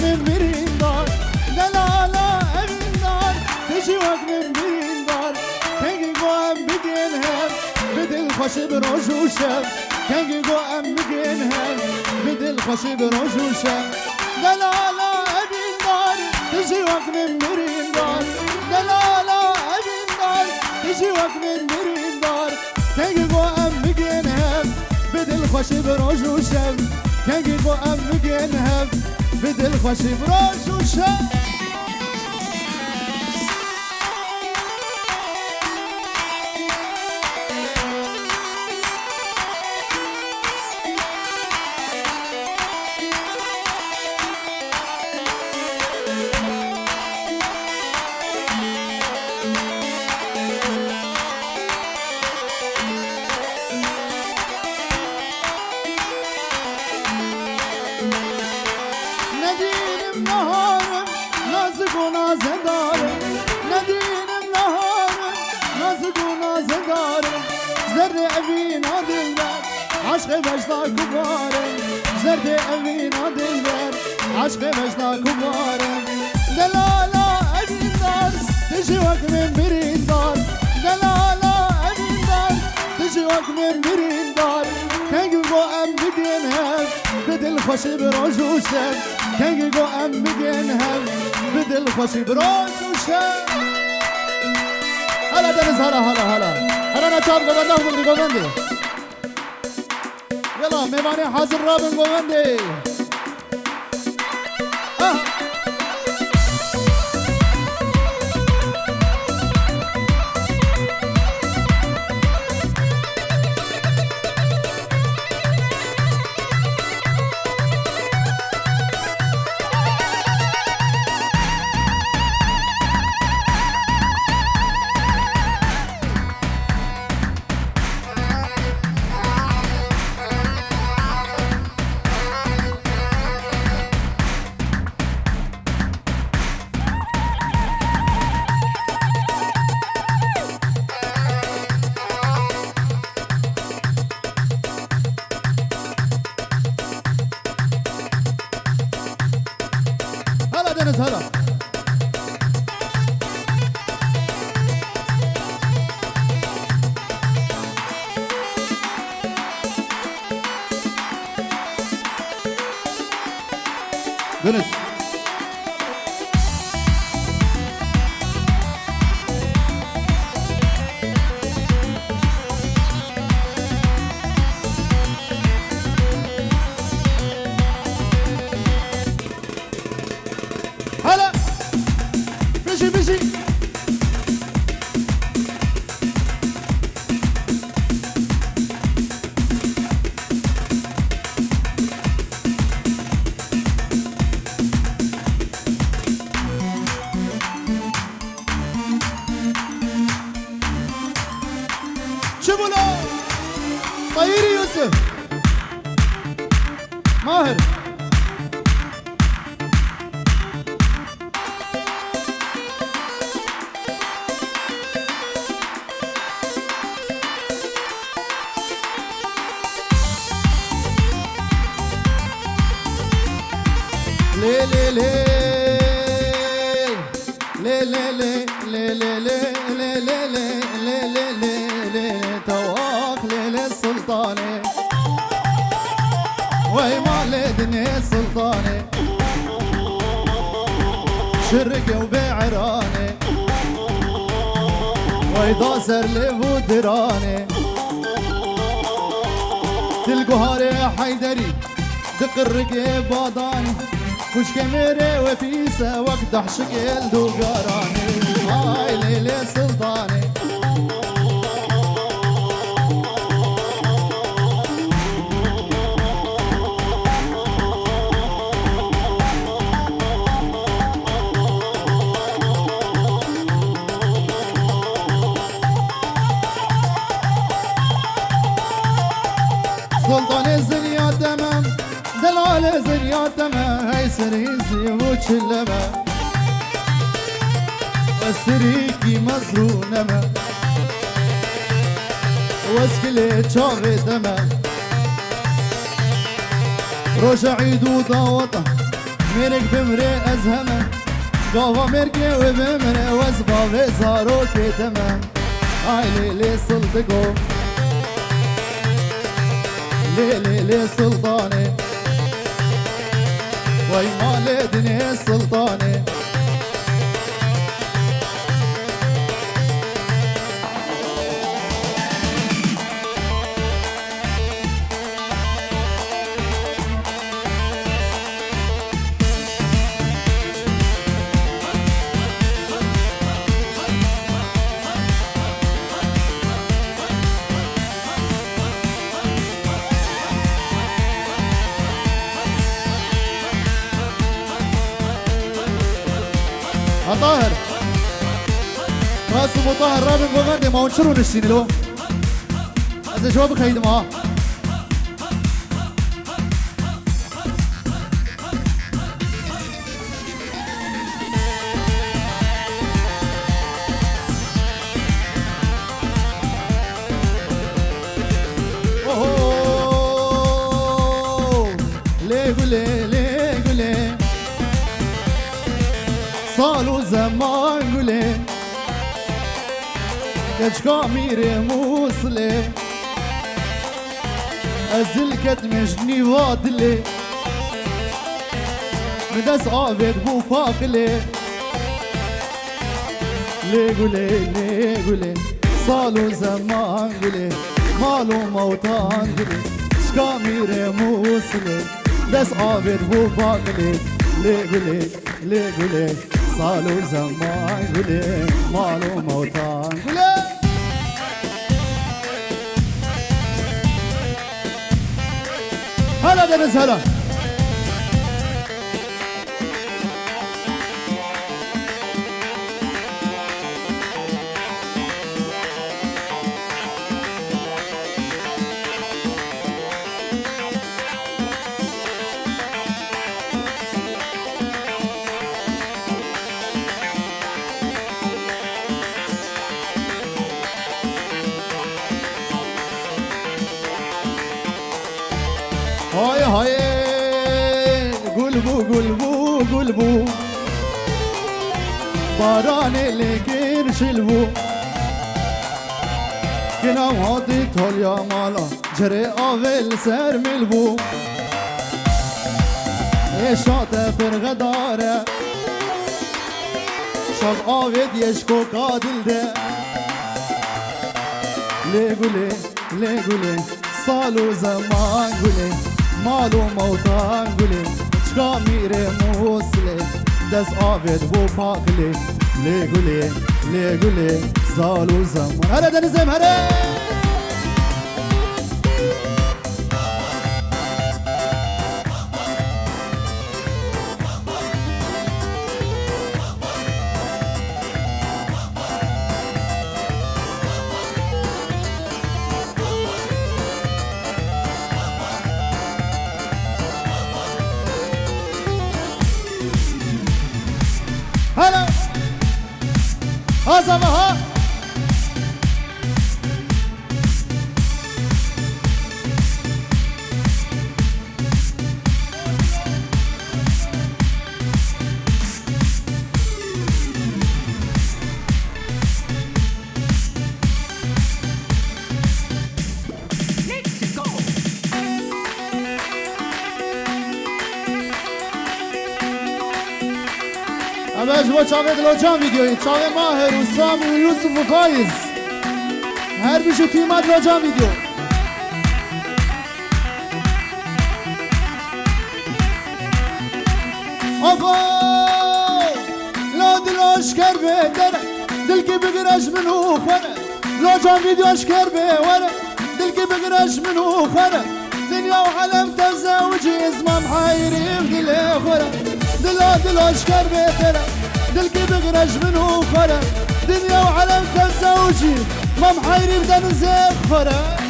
من برين دار دلالا أبين دار تجي وقت من برين دار كنجي قوام بجينهم بدل خوش بروج وشم كنجي قوام بجينهم بدل خوش بروج وشم دلالا أبين دار تجي وقت من برين دار دلالا أبين دار تجي وقت من برين دار كنجي قوام بجينهم بدل خوش بروج وشم كنجي قوام بجينهم بدل خوش بروج وشم نديم نهارم نازك ونازدارم نديم نهارم نازك ونازدارم زرد أبينا دلبر عشق بجدا كبارم زرد أبينا دلبر عشق بجدا كبارم دلالا أبين دار تجي وقت من برين دار دلالا أبين دار تجي وقت من برين دار كنجي قوام بجينهم بدل خوش بروج وشم كنجي قوام بجينهم بدل خوش بروج وشم هلا دنس هلا هلا هلا هلا نتاب قوانده وقلدي قواندي يلا ميماني حاضر رابن قواندي دنس هلا دنس هلا بيجي بيجي شبولا طيري يوسف ماهر لي لي لي لي لي لي لي لي لي لي لي لي لي تواخ ليلي السلطاني وي مالدني السلطاني شرقي وبعراني وي داسر لي ودراني تلقوهاري حيدري دق الرقي باداني وش كميري وفيسة وقدح شكل دوقاراني هاي ليلي سلطاني سلطاني الزنيا تمام دلال زنيا تمام هاي سريزي وشلما والسريكي مزرونما واسكلي شاغي دما روش عيد وداوطة مرق بمره از همه گاوا مرگه و بمره و از گاوه زارو کتمه آی لیلی سلطگو لیلی سلطانه وای مال دنی سلطانه طاهر راسم وطاهر رابن وغندي ما ونشروا نشتين له هذا جواب خيد معاه ليه قولي ليه قولي صالو زمان قولي كجكا ميري موصلي أزلكت مجني وادلي مدس عابد بو فاقلي ليه قولي ليه قولي صالو زمان قولي مالو موتان قولي كجكا ميري موصلي دس عابد بو فاقلي ليه قولي ليه قولي صالو زمان قولي مالو موتان قولي هلا دنس هلا هاي هاي قلبو قلبو قلبو باران لكن شلبو كنا هادي توليا مالا جري آول سر ملبو إشات فرغ داره شب آود يشكو قادل ده ليه قولي ليه قولي صالو زمان قولي مالو موتان قولي چکا میره موصله دست آفید بو پاکلی لی قولي سالو زمان هره دنیزم هره هلا ها اما اجوا چاوه دلوجان ویدیوی چاوه ماهر و سامی و یوسف و فایز هر بیشو تیمات دلوجان ویدیو آقا لا دلوش کر بهتره دل که بگرش منو خره دلوجان ویدیوش کر بهوره دل که بگرش منو خره دنیا و حلم تزوجی اسمم حایری دل خره دلوش کر بهتره دل که بگرش منو خره دنیا و حلم تزوجی مام حایری بدن زیب خره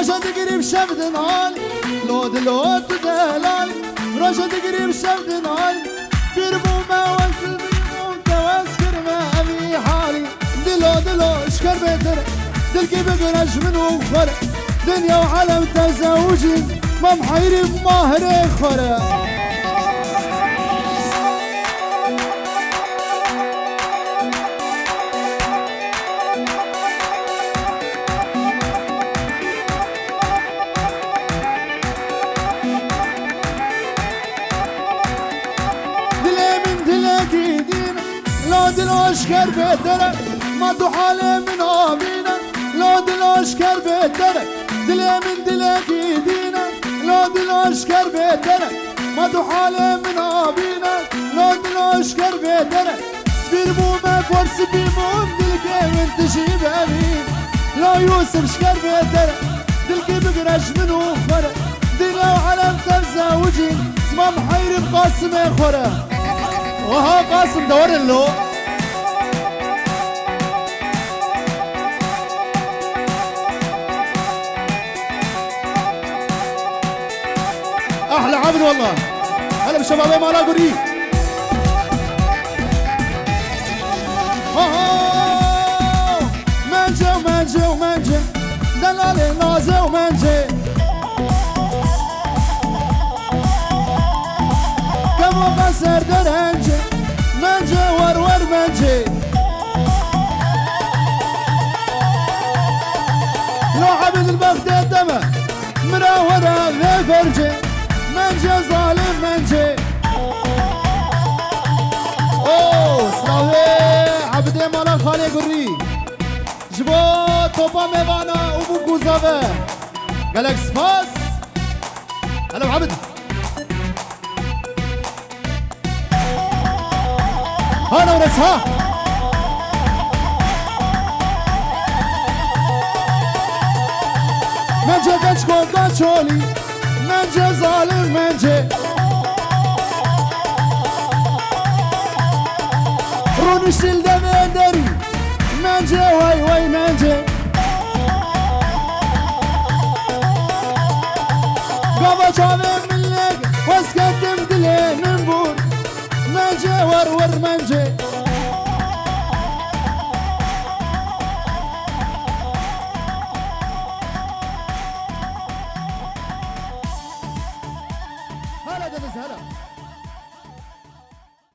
رجا تقريب شبد نال لود لود دلال رجا تقريب شبد نال بيربو ما وزل بيمون تواسكر ما أبي حالي دلو دلو اشكر بيتر دلكي بقرش من وفر دنيا وعالم تزوجي ما محيري بمهر خرا لا دلوش كر بهتره ما تو حاله من آبینه لا دلوش کر بهتره دلی من دلکی دینه لا دلوش کر بهتره ما تو حاله من آبینه لا دلوش کر بهتره سبیر بومه فرس بیمون دلکی من تشیب امین لا یوسف شکر بهتره دلکی بگرش منو خره دلا وعلم تزوجين اسمه محير بقاسم خوره وها قاسم دور له احلى عبد والله هلا بالشباب ما لا قري منجي ومنجي ومنجي دلالي نازي ومنجي كم قصر درنجي منجي ورور منجي لو عبد البخت دمه مراورة غير فرجي منجي ظالم منجي اوه سلاوي عبدي مالا خالي قري جبو توبا ميوانا وبو كوزافي قالك سباس هلا عبد هلا ونس ها منجي كنشكو كنشولي منجي ظالم منجي روني شيل دمي دري منجي واي واي منجي قابا شافي من لك واسكتم دلي من بور منجي ورور منجي هلا دنس هلا